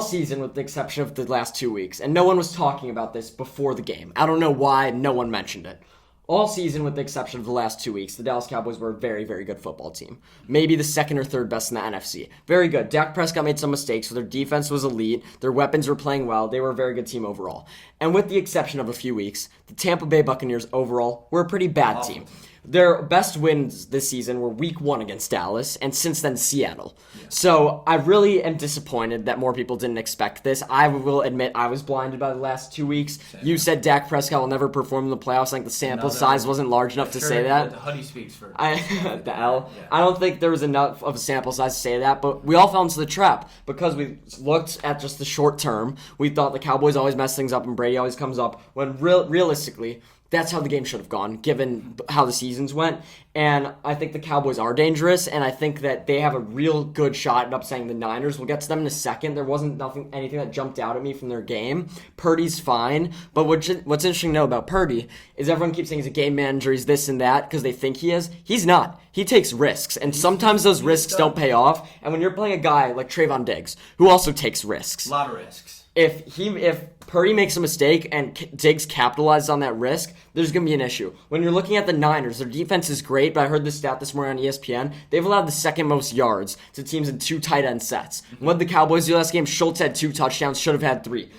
season with the exception of the last 2 weeks, and no one was talking about this before the game. I don't know why no one mentioned it. All season, with the exception of the last 2 weeks, the Dallas Cowboys were a very, very good football team. Maybe the second or third best in the NFC. Very good. Dak Prescott made some mistakes, so their defense was elite. Their weapons were playing well. They were a very good team overall. And with the exception of a few weeks, the Tampa Bay Buccaneers overall were a pretty bad team. Their best wins this season were week 1 against Dallas, and since then, Seattle. Yeah. So I really am disappointed that more people didn't expect this. I will admit I was blinded by the last 2 weeks. Same. You said Dak Prescott will never perform in the playoffs. I think the sample size wasn't large enough to say that. The hoodie speaks for the L. Yeah. I don't think there was enough of a sample size to say that, but we all fell into the trap because we looked at just the short term. We thought the Cowboys always mess things up and Brady always comes up, when realistically, that's how the game should have gone, given how the seasons went. And I think the Cowboys are dangerous, and I think that they have a real good shot at upsetting the Niners. We'll get to them in a second. There wasn't anything that jumped out at me from their game. Purdy's fine, but what's interesting to know about Purdy is everyone keeps saying he's a game manager, he's this and that, because they think he is. He's not. He takes risks, and sometimes those risks don't pay off. And when you're playing a guy like Trayvon Diggs, who also takes risks. A lot of risks. If Purdy makes a mistake and Diggs capitalizes on that risk, there's going to be an issue. When you're looking at the Niners, their defense is great, but I heard this stat this morning on ESPN. They've allowed the second most yards to teams in 2 tight end sets. What did the Cowboys do last game? Schultz had 2 touchdowns, should have had 3.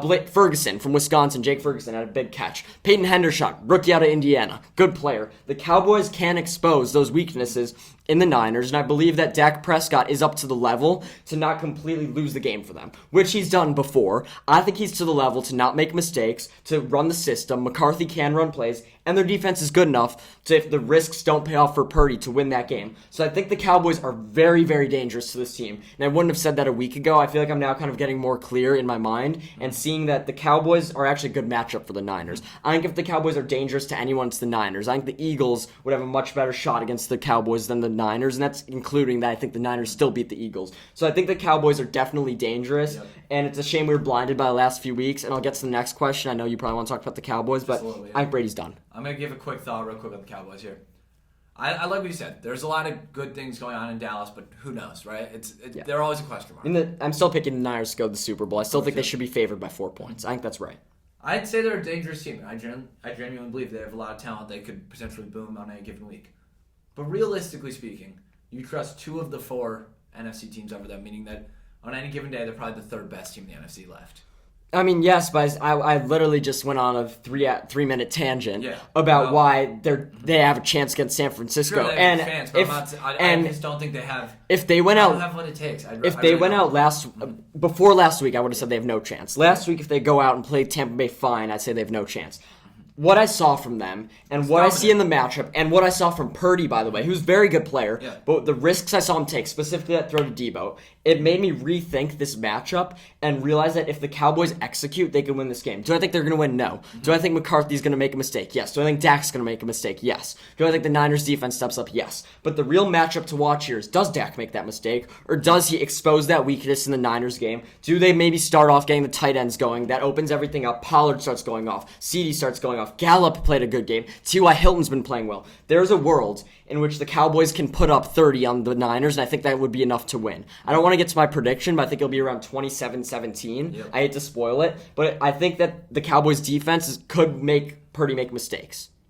Blake Ferguson from Wisconsin, Jake Ferguson, had a big catch. Peyton Hendershot, rookie out of Indiana, good player. The Cowboys can expose those weaknesses in the Niners, and I believe that Dak Prescott is up to the level to not completely lose the game for them, which he's done before. I think he's to the level to not make mistakes, to run the system. McCarthy can run plays, and their defense is good enough to, if the risks don't pay off for Purdy, to win that game. So I think the Cowboys are very, very dangerous to this team, and I wouldn't have said that a week ago. I feel like I'm now kind of getting more clear in my mind and seeing that the Cowboys are actually a good matchup for the Niners. I think if the Cowboys are dangerous to anyone, it's the Niners. I think the Eagles would have a much better shot against the Cowboys than the Niners, and that's including that I think the Niners still beat the Eagles. So I think the Cowboys are definitely dangerous, and it's a shame we were blinded by the last few weeks, and I'll get to the next question. I know you probably want to talk about the Cowboys, but I think Brady's done. I'm going to give a quick thought real quick about the Cowboys here. I like what you said. There's a lot of good things going on in Dallas, but who knows, right? They're always a question mark. I'm still picking the Niners to go to the Super Bowl. I still think they should be favored by 4 points. I think that's right. I'd say they're a dangerous team. I genuinely believe they have a lot of talent. They could potentially boom on any given week. But realistically speaking, you trust 2 of the 4 NFC teams over them, meaning that on any given day, they're probably the 3rd best team in the NFC left. I mean, yes, but I literally just went on a 3-minute tangent about why they have a chance against San Francisco. Sure, they have fans, but I just don't think they have. If they went out, I don't have what it takes. Before last week, I would have said they have no chance. Last week, if they go out and play Tampa Bay fine, I'd say they have no chance. What I saw from them, and what I see in the matchup, and what I saw from Purdy, by the way, who's a very good player, but the risks I saw him take, specifically that throw to Debo, it made me rethink this matchup and realize that if the Cowboys execute, they can win this game. Do I think they're going to win? No. Do I think McCarthy's going to make a mistake? Yes. Do I think Dak's going to make a mistake? Yes. Do I think the Niners defense steps up? Yes. But the real matchup to watch here is, does Dak make that mistake, or does he expose that weakness in the Niners game? Do they maybe start off getting the tight ends going? That opens everything up. Pollard starts going off. CD starts going off. Gallup played a good game. T.Y. Hilton's been playing well. There's a world in which the Cowboys can put up 30 on the Niners, and I think that would be enough to win. I don't want to get to my prediction, but I think it'll be around 27-17. Yep. I hate to spoil it, but I think that the Cowboys' defense could make Purdy make mistakes.